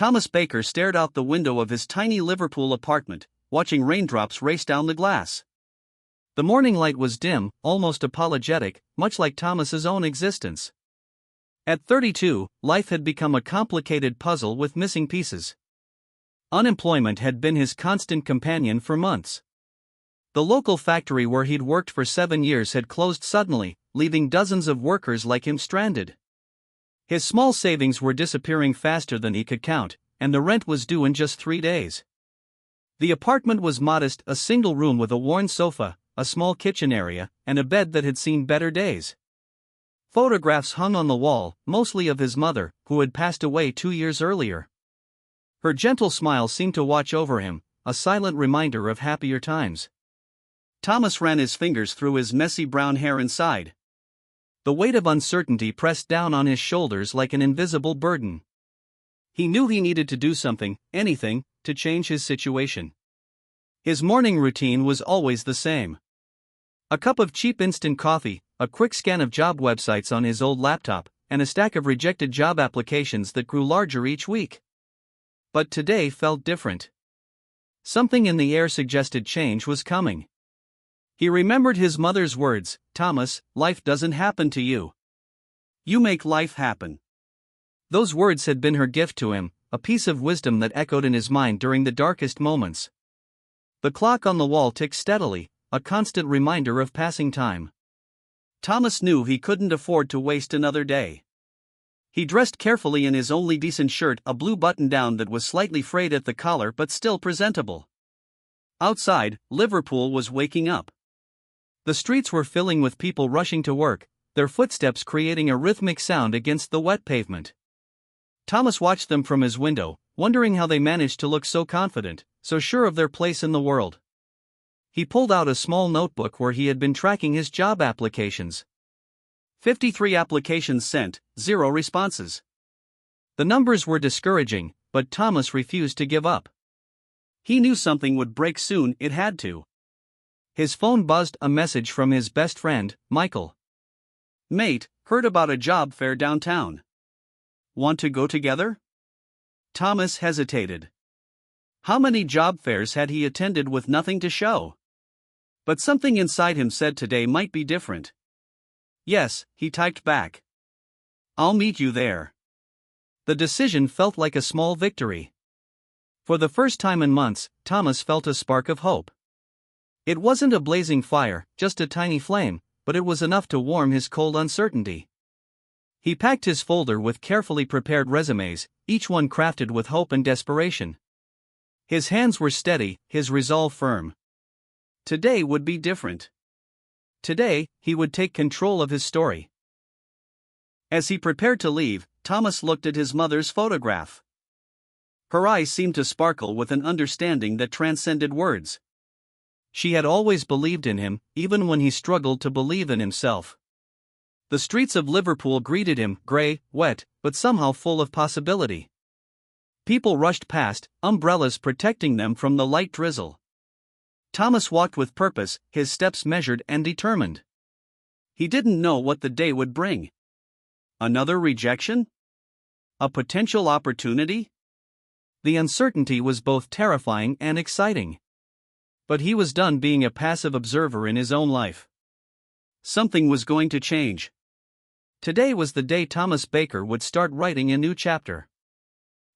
Thomas Baker stared out the window of his tiny Liverpool apartment, watching raindrops race down the glass. The morning light was dim, almost apologetic, much like Thomas's own existence. At 32, life had become a complicated puzzle with missing pieces. Unemployment had been his constant companion for months. The local factory where he'd worked for 7 years had closed suddenly, leaving dozens of workers like him stranded. His small savings were disappearing faster than he could count, and the rent was due in just 3 days. The apartment was modest, a single room with a worn sofa, a small kitchen area, and a bed that had seen better days. Photographs hung on the wall, mostly of his mother, who had passed away 2 years earlier. Her gentle smile seemed to watch over him, a silent reminder of happier times. Thomas ran his fingers through his messy brown hair and sighed. The weight of uncertainty pressed down on his shoulders like an invisible burden. He knew he needed to do something, anything, to change his situation. His morning routine was always the same. A cup of cheap instant coffee, a quick scan of job websites on his old laptop, and a stack of rejected job applications that grew larger each week. But today felt different. Something in the air suggested change was coming. He remembered his mother's words, "Thomas, life doesn't happen to you. You make life happen." Those words had been her gift to him, a piece of wisdom that echoed in his mind during the darkest moments. The clock on the wall ticked steadily, a constant reminder of passing time. Thomas knew he couldn't afford to waste another day. He dressed carefully in his only decent shirt, a blue button-down that was slightly frayed at the collar but still presentable. Outside, Liverpool was waking up. The streets were filling with people rushing to work, their footsteps creating a rhythmic sound against the wet pavement. Thomas watched them from his window, wondering how they managed to look so confident, so sure of their place in the world. He pulled out a small notebook where he had been tracking his job applications. 53 applications sent, 0 responses. The numbers were discouraging, but Thomas refused to give up. He knew something would break soon, it had to. His phone buzzed, a message from his best friend, Michael. "Mate, heard about a job fair downtown. Want to go together?" Thomas hesitated. How many job fairs had he attended with nothing to show? But something inside him said today might be different. "Yes," he typed back. "I'll meet you there." The decision felt like a small victory. For the first time in months, Thomas felt a spark of hope. It wasn't a blazing fire, just a tiny flame, but it was enough to warm his cold uncertainty. He packed his folder with carefully prepared resumes, each one crafted with hope and desperation. His hands were steady, his resolve firm. Today would be different. Today, he would take control of his story. As he prepared to leave, Thomas looked at his mother's photograph. Her eyes seemed to sparkle with an understanding that transcended words. She had always believed in him, even when he struggled to believe in himself. The streets of Liverpool greeted him, grey, wet, but somehow full of possibility. People rushed past, umbrellas protecting them from the light drizzle. Thomas walked with purpose, his steps measured and determined. He didn't know what the day would bring. Another rejection? A potential opportunity? The uncertainty was both terrifying and exciting. But he was done being a passive observer in his own life. Something was going to change. Today was the day Thomas Baker would start writing a new chapter.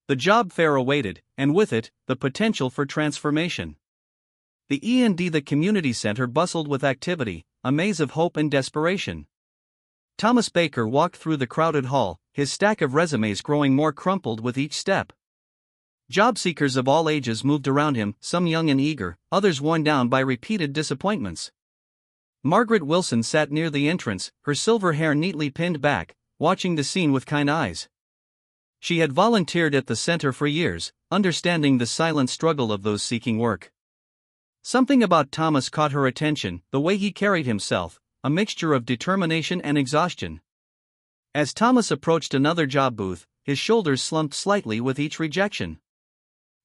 The job fair awaited, and with it, the potential for transformation. The E&D, the community center, bustled with activity, a maze of hope and desperation. Thomas Baker walked through the crowded hall, his stack of resumes growing more crumpled with each step. Job seekers of all ages moved around him, some young and eager, others worn down by repeated disappointments. Margaret Wilson sat near the entrance, her silver hair neatly pinned back, watching the scene with kind eyes. She had volunteered at the center for years, understanding the silent struggle of those seeking work. Something about Thomas caught her attention, the way he carried himself, a mixture of determination and exhaustion. As Thomas approached another job booth, his shoulders slumped slightly with each rejection.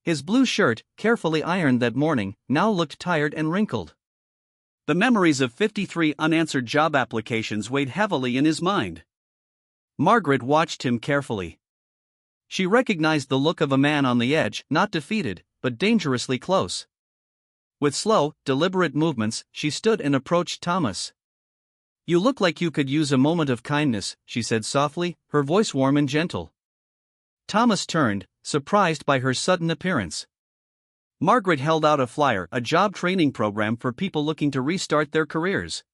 His blue shirt, carefully ironed that morning, now looked tired and wrinkled. The memories of 53 unanswered job applications weighed heavily in his mind. Margaret watched him carefully. She recognized the look of a man on the edge, not defeated, but dangerously close. With slow, deliberate movements, she stood and approached Thomas. "You look like you could use a moment of kindness," she said softly, her voice warm and gentle. Thomas turned, surprised by her sudden appearance. Margaret held out a flyer, a job training program for people looking to restart their careers.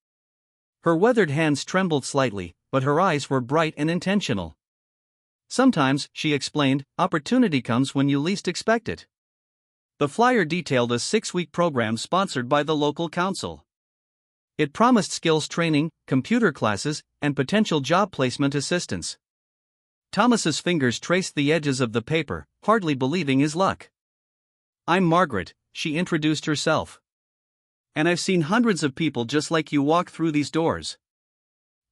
Her weathered hands trembled slightly, but her eyes were bright and intentional. "Sometimes," she explained, "opportunity comes when you least expect it." The flyer detailed a 6-week program sponsored by the local council. It promised skills training, computer classes, and potential job placement assistance. Thomas's fingers traced the edges of the paper, hardly believing his luck. "I'm Margaret," she introduced herself. "And I've seen hundreds of people just like you walk through these doors."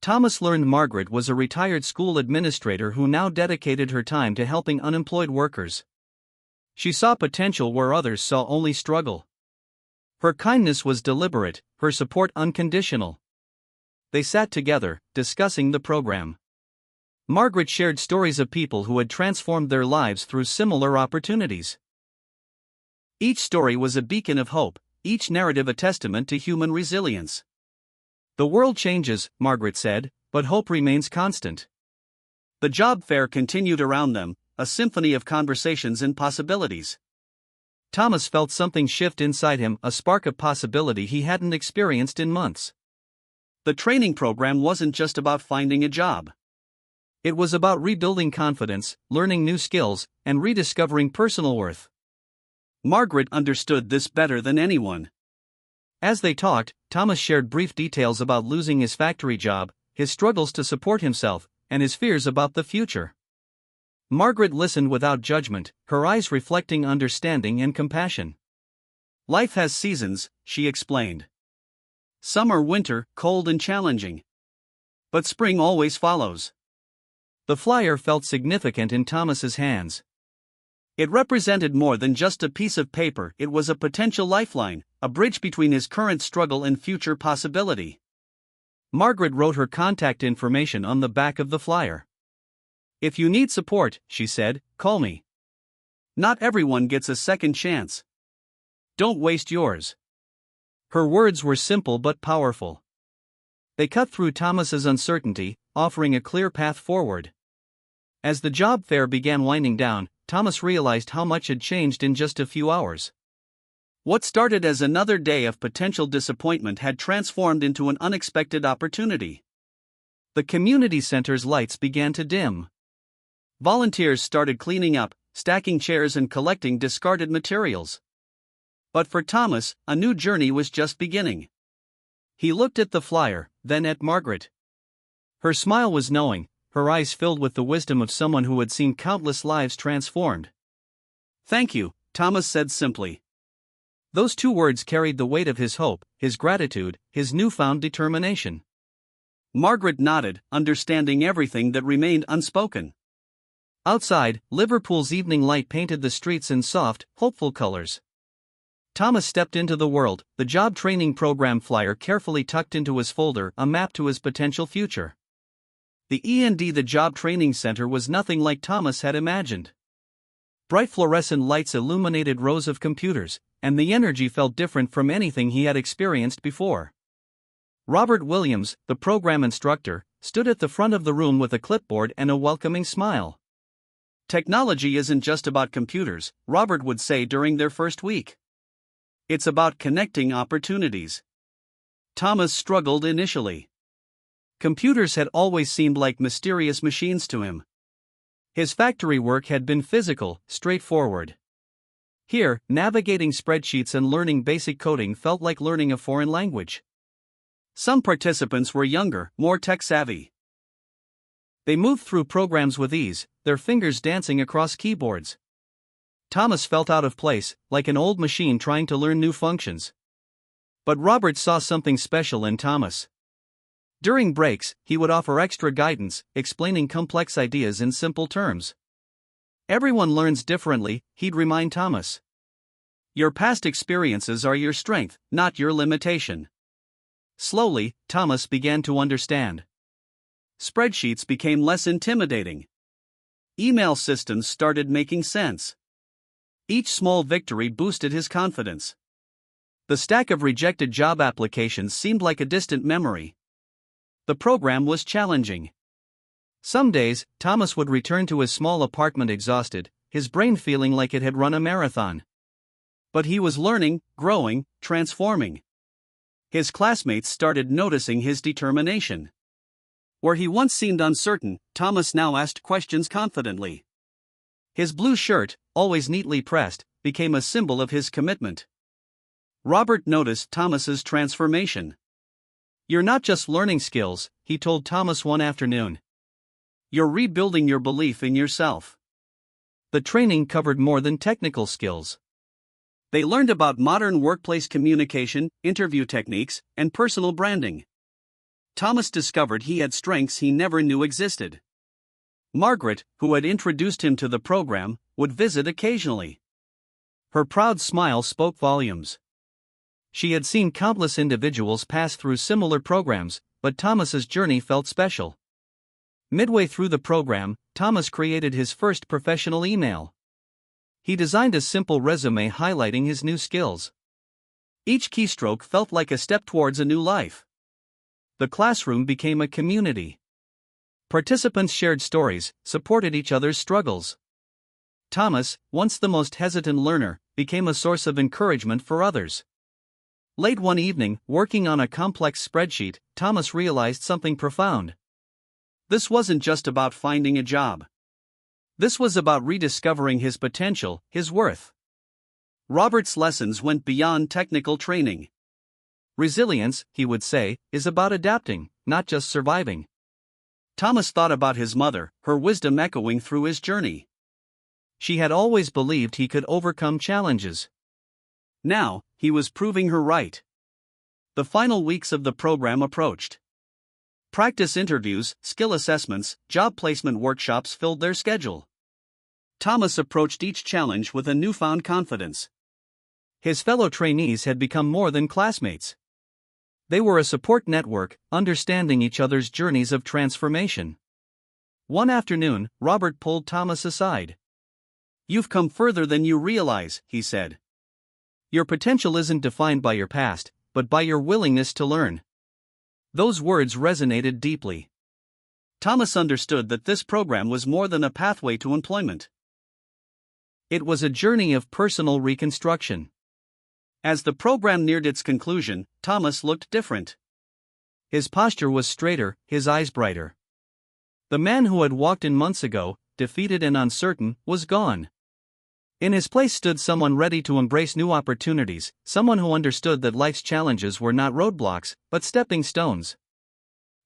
Thomas learned Margaret was a retired school administrator who now dedicated her time to helping unemployed workers. She saw potential where others saw only struggle. Her kindness was deliberate, her support unconditional. They sat together, discussing the program. Margaret shared stories of people who had transformed their lives through similar opportunities. Each story was a beacon of hope, each narrative a testament to human resilience. "The world changes," Margaret said, "but hope remains constant." The job fair continued around them, a symphony of conversations and possibilities. Thomas felt something shift inside him, a spark of possibility he hadn't experienced in months. The training program wasn't just about finding a job. It was about rebuilding confidence, learning new skills, and rediscovering personal worth. Margaret understood this better than anyone. As they talked, Thomas shared brief details about losing his factory job, his struggles to support himself, and his fears about the future. Margaret listened without judgment, her eyes reflecting understanding and compassion. "Life has seasons," she explained. "Summer, winter, cold and challenging. But spring always follows." The flyer felt significant in Thomas's hands. It represented more than just a piece of paper, it was a potential lifeline, a bridge between his current struggle and future possibility. Margaret wrote her contact information on the back of the flyer. "If you need support," she said, "call me. Not everyone gets a second chance. Don't waste yours." Her words were simple but powerful. They cut through Thomas's uncertainty, offering a clear path forward. As the job fair began winding down, Thomas realized how much had changed in just a few hours. What started as another day of potential disappointment had transformed into an unexpected opportunity. The community center's lights began to dim. Volunteers started cleaning up, stacking chairs and collecting discarded materials. But for Thomas, a new journey was just beginning. He looked at the flyer, then at Margaret. Her smile was knowing, her eyes filled with the wisdom of someone who had seen countless lives transformed. "Thank you," Thomas said simply. Those two words carried the weight of his hope, his gratitude, his newfound determination. Margaret nodded, understanding everything that remained unspoken. Outside, Liverpool's evening light painted the streets in soft, hopeful colors. Thomas stepped into the world, the job training program flyer carefully tucked into his folder, a map to his potential future. The the Job Training Center was nothing like Thomas had imagined. Bright fluorescent lights illuminated rows of computers, and the energy felt different from anything he had experienced before. Robert Williams, the program instructor, stood at the front of the room with a clipboard and a welcoming smile. "Technology isn't just about computers," Robert would say during their first week. "It's about connecting opportunities." Thomas struggled initially. Computers had always seemed like mysterious machines to him. His factory work had been physical, straightforward. Here, navigating spreadsheets and learning basic coding felt like learning a foreign language. Some participants were younger, more tech-savvy. They moved through programs with ease, their fingers dancing across keyboards. Thomas felt out of place, like an old machine trying to learn new functions. But Robert saw something special in Thomas. During breaks, he would offer extra guidance, explaining complex ideas in simple terms. "Everyone learns differently," he'd remind Thomas. "Your past experiences are your strength, not your limitation." Slowly, Thomas began to understand. Spreadsheets became less intimidating. email systems started making sense. Each small victory boosted his confidence. The stack of rejected job applications seemed like a distant memory. The program was challenging. Some days, Thomas would return to his small apartment exhausted, his brain feeling like it had run a marathon. But he was learning, growing, transforming. His classmates started noticing his determination. Where he once seemed uncertain, Thomas now asked questions confidently. His blue shirt, always neatly pressed, became a symbol of his commitment. Robert noticed Thomas's transformation. "You're not just learning skills," he told Thomas one afternoon. "You're rebuilding your belief in yourself." The training covered more than technical skills. They learned about modern workplace communication, interview techniques, and personal branding. Thomas discovered he had strengths he never knew existed. Margaret, who had introduced him to the program, would visit occasionally. Her proud smile spoke volumes. She had seen countless individuals pass through similar programs, but Thomas's journey felt special. Midway through the program, Thomas created his first professional email. He designed a simple resume highlighting his new skills. Each keystroke felt like a step towards a new life. The classroom became a community. Participants shared stories, supported each other's struggles. Thomas, once the most hesitant learner, became a source of encouragement for others. Late one evening, working on a complex spreadsheet, Thomas realized something profound. This wasn't just about finding a job. This was about rediscovering his potential, his worth. Robert's lessons went beyond technical training. Resilience, he would say, is about adapting, not just surviving. Thomas thought about his mother, her wisdom echoing through his journey. She had always believed he could overcome challenges. Now, he was proving her right. The final weeks of the program approached. Practice interviews, skill assessments, job placement workshops filled their schedule. Thomas approached each challenge with a newfound confidence. His fellow trainees had become more than classmates. They were a support network, understanding each other's journeys of transformation. One afternoon, Robert pulled Thomas aside. "You've come further than you realize," he said. "Your potential isn't defined by your past, but by your willingness to learn." Those words resonated deeply. Thomas understood that this program was more than a pathway to employment. It was a journey of personal reconstruction. As the program neared its conclusion, Thomas looked different. His posture was straighter, his eyes brighter. The man who had walked in months ago, defeated and uncertain, was gone. In his place stood someone ready to embrace new opportunities, someone who understood that life's challenges were not roadblocks, but stepping stones.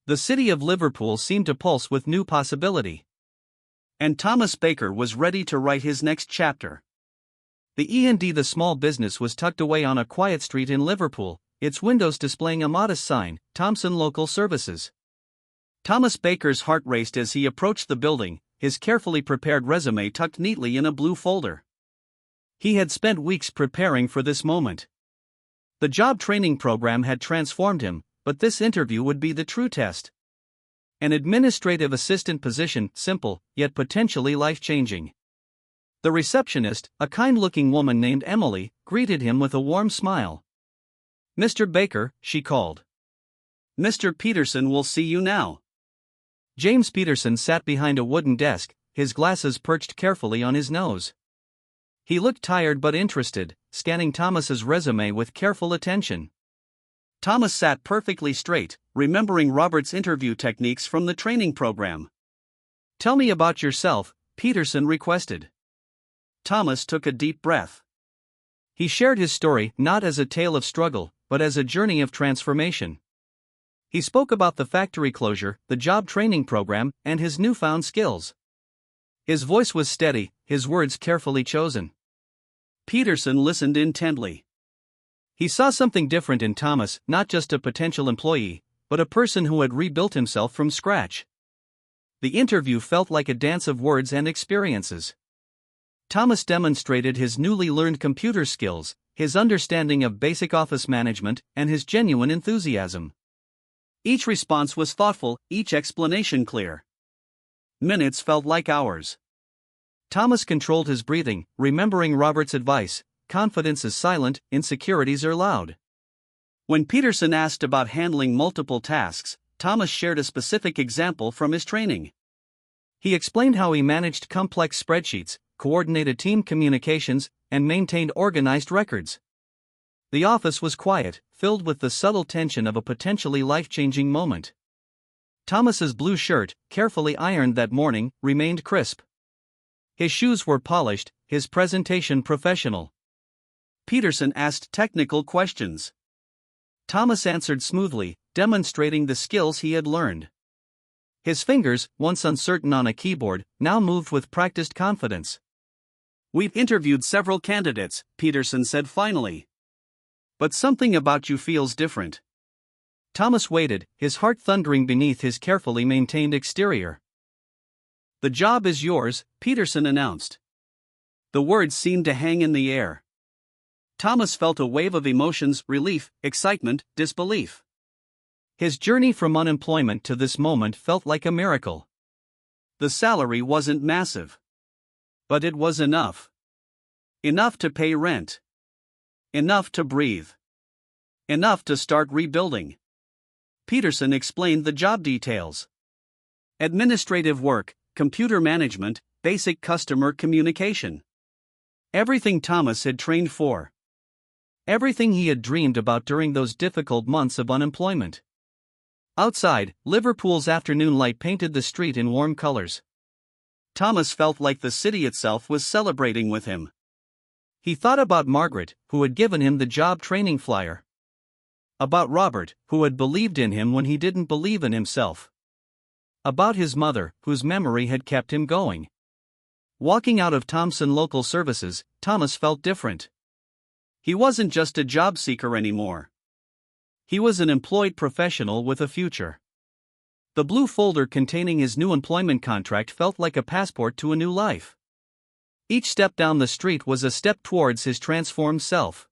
The city of Liverpool seemed to pulse with new possibility. And Thomas Baker was ready to write his next chapter. The E&D, the small business, was tucked away on a quiet street in Liverpool, its windows displaying a modest sign, Thompson Local Services. Thomas Baker's heart raced as he approached the building, his carefully prepared resume tucked neatly in a blue folder. He had spent weeks preparing for this moment. The job training program had transformed him, but this interview would be the true test. An administrative assistant position, simple, yet potentially life-changing. The receptionist, a kind-looking woman named Emily, greeted him with a warm smile. "Mr. Baker," she called. "Mr. Peterson will see you now." James Peterson sat behind a wooden desk, his glasses perched carefully on his nose. He looked tired but interested, scanning Thomas's resume with careful attention. Thomas sat perfectly straight, remembering Robert's interview techniques from the training program. "Tell me about yourself," Peterson requested. Thomas took a deep breath. He shared his story not as a tale of struggle, but as a journey of transformation. He spoke about the factory closure, the job training program, and his newfound skills. His voice was steady, his words carefully chosen. Peterson listened intently. He saw something different in Thomas, not just a potential employee, but a person who had rebuilt himself from scratch. The interview felt like a dance of words and experiences. Thomas demonstrated his newly learned computer skills, his understanding of basic office management, and his genuine enthusiasm. Each response was thoughtful, each explanation clear. Minutes felt like hours. Thomas controlled his breathing, remembering Robert's advice: confidence is silent, insecurities are loud. When Peterson asked about handling multiple tasks, Thomas shared a specific example from his training. He explained how he managed complex spreadsheets, coordinated team communications, and maintained organized records. The office was quiet, filled with the subtle tension of a potentially life-changing moment. Thomas's blue shirt, carefully ironed that morning, remained crisp. His shoes were polished, his presentation professional. Peterson asked technical questions. Thomas answered smoothly, demonstrating the skills he had learned. His fingers, once uncertain on a keyboard, now moved with practiced confidence. "We've interviewed several candidates," Peterson said finally. "But something about you feels different." Thomas waited, his heart thundering beneath his carefully maintained exterior. "The job is yours," Peterson announced. The words seemed to hang in the air. Thomas felt a wave of emotions: relief, excitement, disbelief. His journey from unemployment to this moment felt like a miracle. The salary wasn't massive. But it was enough. Enough to pay rent. Enough to breathe. Enough to start rebuilding. Peterson explained the job details. Administrative work, computer management, basic customer communication. Everything Thomas had trained for. Everything he had dreamed about during those difficult months of unemployment. Outside, Liverpool's afternoon light painted the street in warm colors. Thomas felt like the city itself was celebrating with him. He thought about Margaret, who had given him the job training flyer. About Robert, who had believed in him when he didn't believe in himself. About his mother, whose memory had kept him going. Walking out of Thomson Local Services, Thomas felt different. He wasn't just a job seeker anymore. He was an employed professional with a future. The blue folder containing his new employment contract felt like a passport to a new life. Each step down the street was a step towards his transformed self.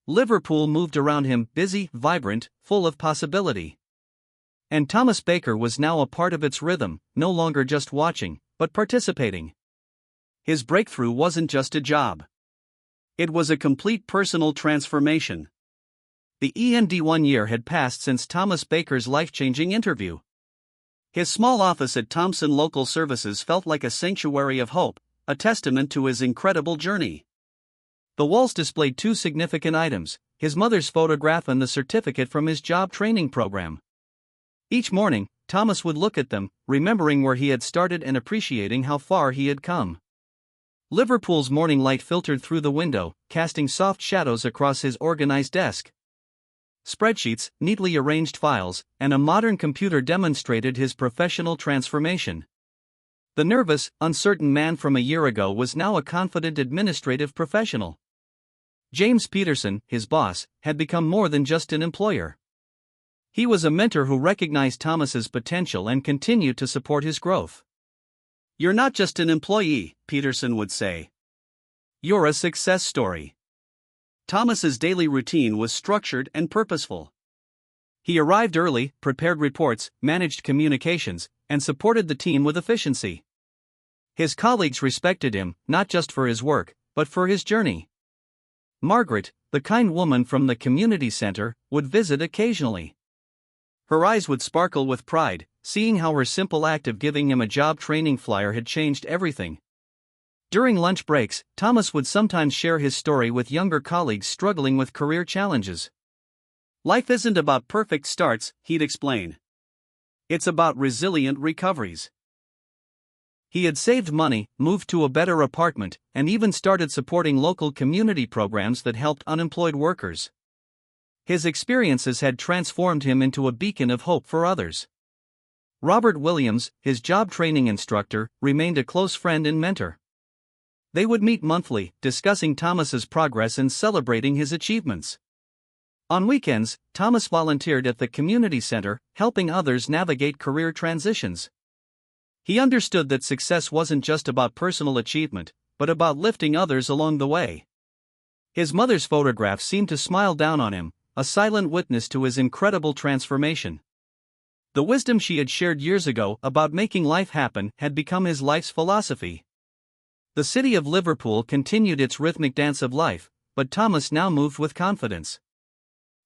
Liverpool moved around him, busy, vibrant, full of possibility. And Thomas Baker was now a part of its rhythm, no longer just watching, but participating. His breakthrough wasn't just a job. It was a complete personal transformation. The END 1 year had passed since Thomas Baker's life-changing interview. His small office at Thomson Local Services felt like a sanctuary of hope, a testament to his incredible journey. The walls displayed two significant items: his mother's photograph and the certificate from his job training program. Each morning, Thomas would look at them, remembering where he had started and appreciating how far he had come. Liverpool's morning light filtered through the window, casting soft shadows across his organized desk. Spreadsheets, neatly arranged files, and a modern computer demonstrated his professional transformation. The nervous, uncertain man from a year ago was now a confident administrative professional. James Peterson, his boss, had become more than just an employer. He was a mentor who recognized Thomas's potential and continued to support his growth. "You're not just an employee," Peterson would say. "You're a success story." Thomas's daily routine was structured and purposeful. He arrived early, prepared reports, managed communications, and supported the team with efficiency. His colleagues respected him, not just for his work, but for his journey. Margaret, the kind woman from the community center, would visit occasionally. Her eyes would sparkle with pride, seeing how her simple act of giving him a job training flyer had changed everything. During lunch breaks, Thomas would sometimes share his story with younger colleagues struggling with career challenges. "Life isn't about perfect starts," he'd explain. "It's about resilient recoveries." He had saved money, moved to a better apartment, and even started supporting local community programs that helped unemployed workers. His experiences had transformed him into a beacon of hope for others. Robert Williams, his job training instructor, remained a close friend and mentor. They would meet monthly, discussing Thomas's progress and celebrating his achievements. On weekends, Thomas volunteered at the community center, helping others navigate career transitions. He understood that success wasn't just about personal achievement, but about lifting others along the way. His mother's photograph seemed to smile down on him, a silent witness to his incredible transformation. The wisdom she had shared years ago about making life happen had become his life's philosophy. The city of Liverpool continued its rhythmic dance of life, but Thomas now moved with confidence.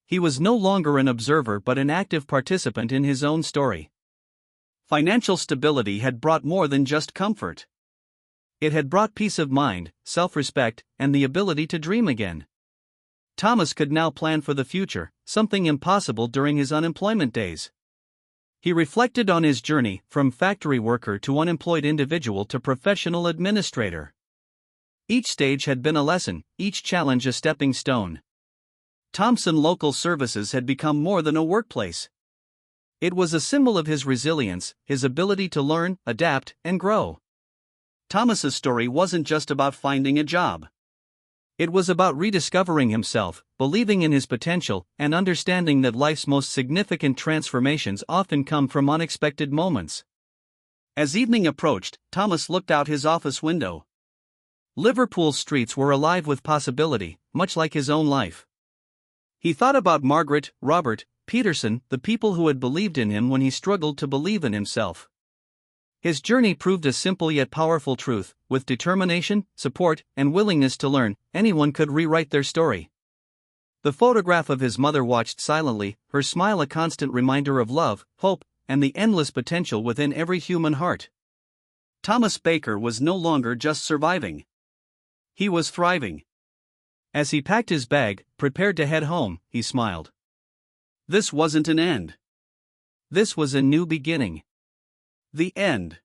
He was no longer an observer but an active participant in his own story. Financial stability had brought more than just comfort. It had brought peace of mind, self-respect, and the ability to dream again. Thomas could now plan for the future, something impossible during his unemployment days. He reflected on his journey from factory worker to unemployed individual to professional administrator. Each stage had been a lesson, each challenge a stepping stone. Thomson Local Services had become more than a workplace. It was a symbol of his resilience, his ability to learn, adapt, and grow. Thomas's story wasn't just about finding a job. It was about rediscovering himself, believing in his potential, and understanding that life's most significant transformations often come from unexpected moments. As evening approached, Thomas looked out his office window. Liverpool's streets were alive with possibility, much like his own life. He thought about Margaret, Robert, Peterson, the people who had believed in him when he struggled to believe in himself. His journey proved a simple yet powerful truth: with determination, support, and willingness to learn, anyone could rewrite their story. The photograph of his mother watched silently, her smile a constant reminder of love, hope, and the endless potential within every human heart. Thomas Baker was no longer just surviving. He was thriving. As he packed his bag, prepared to head home, he smiled. This wasn't an end. This was a new beginning. The end.